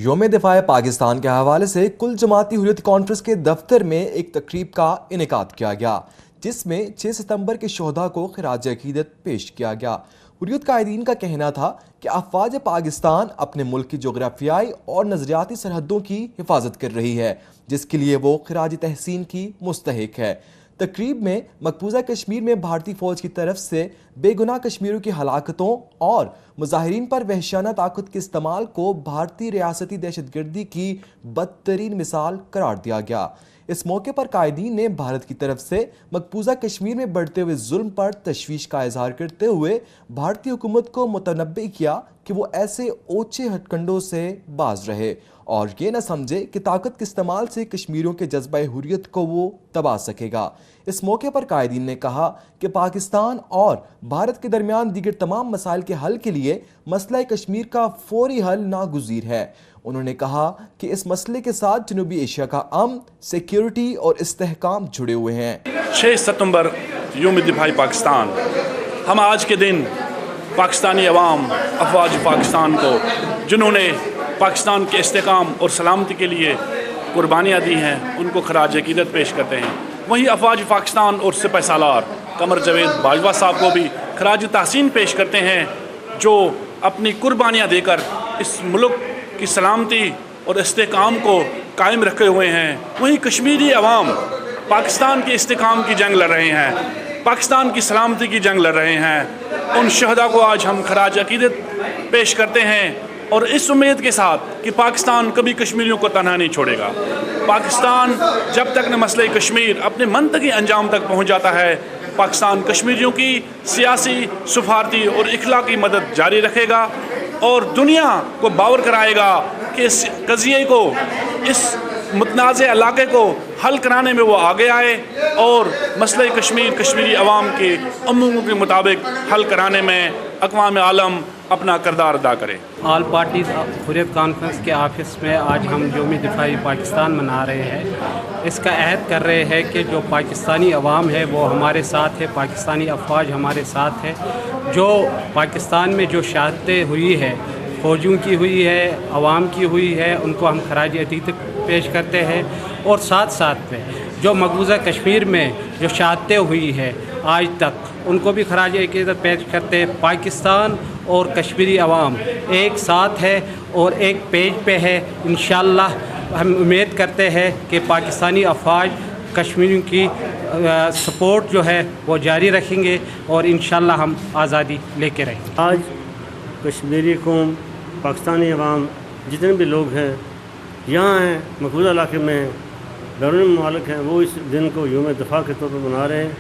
یوم دفاع پاکستان کے حوالے سے کل جماعتی حریت کانفرنس کے دفتر میں ایک تقریب کا انعقاد کیا گیا، جس میں 6 ستمبر کے شہداء کو خراج عقیدت پیش کیا گیا۔ حریت قائدین کا کہنا تھا کہ افواج پاکستان اپنے ملک کی جغرافیائی اور نظریاتی سرحدوں کی حفاظت کر رہی ہے، جس کے لیے وہ خراج تحسین کی مستحق ہے۔ تقریب میں مقبوضہ کشمیر میں بھارتی فوج کی طرف سے بے گناہ کشمیریوں کی ہلاکتوں اور مظاہرین پر وحشیانہ طاقت کے استعمال کو بھارتی ریاستی دہشت گردی کی بدترین مثال قرار دیا گیا۔ اس موقع پر قائدین نے بھارت کی طرف سے مقبوضہ کشمیر میں بڑھتے ہوئے ظلم پر تشویش کا اظہار کرتے ہوئے بھارتی حکومت کو متنبع کیا کہ وہ ایسے اوچھے ہتھ کنڈوں سے باز رہے اور یہ نہ سمجھے کہ طاقت کے استعمال سے کشمیریوں کے جذبہ حریت کو وہ دبا سکے گا۔ اس موقع پر قائدین نے کہا کہ پاکستان اور بھارت کے درمیان دیگر تمام مسائل کے حل کے لیے مسئلہ کشمیر کا فوری حل ناگزیر ہے۔ انہوں نے کہا کہ اس مسئلے کے ساتھ جنوبی ایشیا کا امن، سیکیورٹی اور استحکام جڑے ہوئے ہیں۔ 6 ستمبر یوم دفاع پاکستان، ہم آج کے دن پاکستانی عوام، افواج پاکستان کو جنہوں نے پاکستان کے استحکام اور سلامتی کے لیے قربانیاں دی ہیں، ان کو خراج عقیدت پیش کرتے ہیں۔ وہیں افواج پاکستان اور سپہ سالار قمر جاوید باجوہ صاحب کو بھی خراج تحسین پیش کرتے ہیں، جو اپنی قربانیاں دے کر اس ملک کی سلامتی اور استحکام کو قائم رکھے ہوئے ہیں۔ وہیں کشمیری عوام پاکستان کے استحکام کی جنگ لڑ رہے ہیں، پاکستان کی سلامتی کی جنگ لڑ رہے ہیں۔ ان شہداء کو آج ہم خراج عقیدت پیش کرتے ہیں اور اس امید کے ساتھ کہ پاکستان کبھی کشمیریوں کو تنہا نہیں چھوڑے گا۔ پاکستان جب تک نہ مسئلہ کشمیر اپنے منطقی انجام تک پہنچ جاتا ہے، پاکستان کشمیریوں کی سیاسی، سفارتی اور اخلاقی مدد جاری رکھے گا اور دنیا کو باور کرائے گا کہ اس قضیے کو، اس متنازع علاقے کو حل کرانے میں وہ آگے آئے اور مسئلہ کشمیر کشمیری عوام کے امنگوں کے مطابق حل کرانے میں اقوام عالم اپنا کردار ادا کرے۔ آل پارٹیز حریت کانفرنس کے آفس میں آج ہم یوم دفاع پاکستان منا رہے ہیں۔ اس کا عہد کر رہے ہیں کہ جو پاکستانی عوام ہے وہ ہمارے ساتھ ہے، پاکستانی افواج ہمارے ساتھ ہے۔ جو پاکستان میں جو شہادتیں ہوئی ہے، فوجیوں کی ہوئی ہے، عوام کی ہوئی ہے، ان کو ہم خراج عقیدت پیش کرتے ہیں اور ساتھ ساتھ میں جو مقبوضہ کشمیر میں جو شہادتیں ہوئی ہے آج تک، ان کو بھی خراج عقیدت پیش کرتے ہیں۔ پاکستان اور کشمیری عوام ایک ساتھ ہے اور ایک پیج پہ ہے۔ انشاءاللہ ہم امید کرتے ہیں کہ پاکستانی افواج کشمیریوں کی سپورٹ جو ہے وہ جاری رکھیں گے اور انشاءاللہ ہم آزادی لے کے رہیں گے۔ آج کشمیری قوم، پاکستانی عوام، جتنے بھی لوگ ہیں یہاں ہیں، مقبوضہ علاقے میں ہیں، بیرون ممالک ہیں، وہ اس دن کو یوم دفاع کے طور پر منا رہے ہیں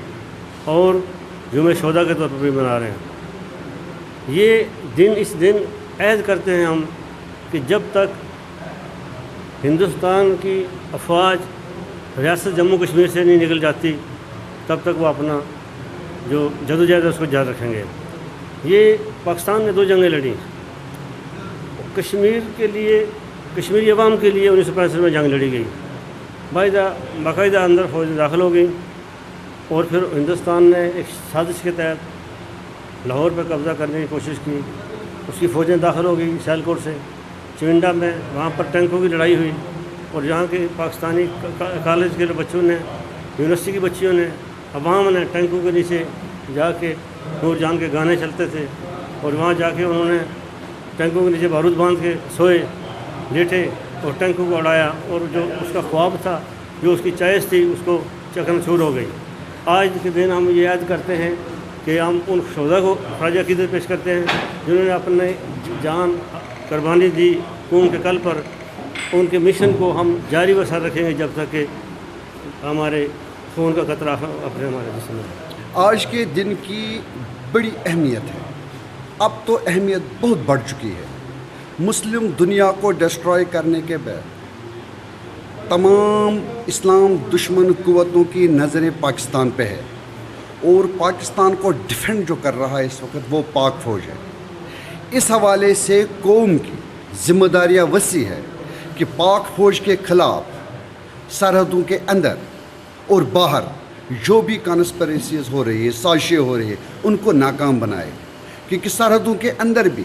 اور یوم شہداء کے طور پر بھی منا رہے ہیں۔ اس دن عہد کرتے ہیں ہم کہ جب تک ہندوستان کی افواج ریاست جموں کشمیر سے نہیں نکل جاتی، تب تک وہ اپنا جو جدوجہد ہے اس کو جاری رکھیں گے۔ یہ پاکستان نے 2 جنگیں لڑیں، کشمیر کے لیے، کشمیری عوام کے لیے 1965 میں جنگ لڑی گئی، باقاعدہ اندر فوج داخل ہو گئی اور پھر ہندوستان نے ایک سازش کے تحت لاہور پہ قبضہ کرنے کی کوشش کی، اس کی فوجیں داخل ہو گئی سیالکوٹ سے چونڈا میں، وہاں پر ٹینکوں کی لڑائی ہوئی اور یہاں کے پاکستانی کالج کے بچوں نے، یونیورسٹی کی بچیوں نے، عوام نے ٹینکوں کے نیچے جا کے نور جان کے گانے چلتے تھے اور وہاں جا کے انہوں نے ٹینکوں کے نیچے بارود باندھ کے سوئے، لیٹے اور ٹینکوں کو اڑایا اور جو اس کا خواب تھا، جو اس کی چوائس تھی، اس کو چکن چور ہو گئی۔ آج کے دن ہم یہ یاد کرتے ہیں کہ ہم ان شہداء کو خراج عقیدت پیش کرتے ہیں جنہوں نے اپنے جان قربانی دی قوم کے کل پر۔ ان کے مشن کو ہم جاری و ساری رکھیں گے جب تک کہ ہمارے خون کا قطرہ اپنے ہمارے جسم میں۔ آج کے دن کی بڑی اہمیت ہے، اب تو اہمیت بہت بڑھ چکی ہے۔ مسلم دنیا کو ڈسٹرائے کرنے کے بعد تمام اسلام دشمن قوتوں کی نظریں پاکستان پہ ہے اور پاکستان کو ڈیفینڈ جو کر رہا ہے اس وقت وہ پاک فوج ہے۔ اس حوالے سے قوم کی ذمہ داریاں وسیع ہے کہ پاک فوج کے خلاف سرحدوں کے اندر اور باہر جو بھی کانسپریسیز ہو رہی ہے، سازشیں ہو رہی ہے، ان کو ناکام بنائے، کیونکہ سرحدوں کے اندر بھی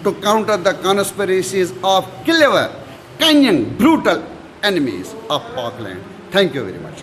to counter the conspiracies of clever, cunning, brutal enemies of Parkland. Thank you very much.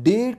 1.5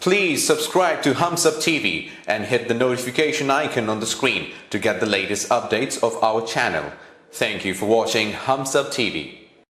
Please subscribe to Humsab TV and hit the notification icon on the screen to get the latest updates of our channel. Thank you for watching Humsab TV.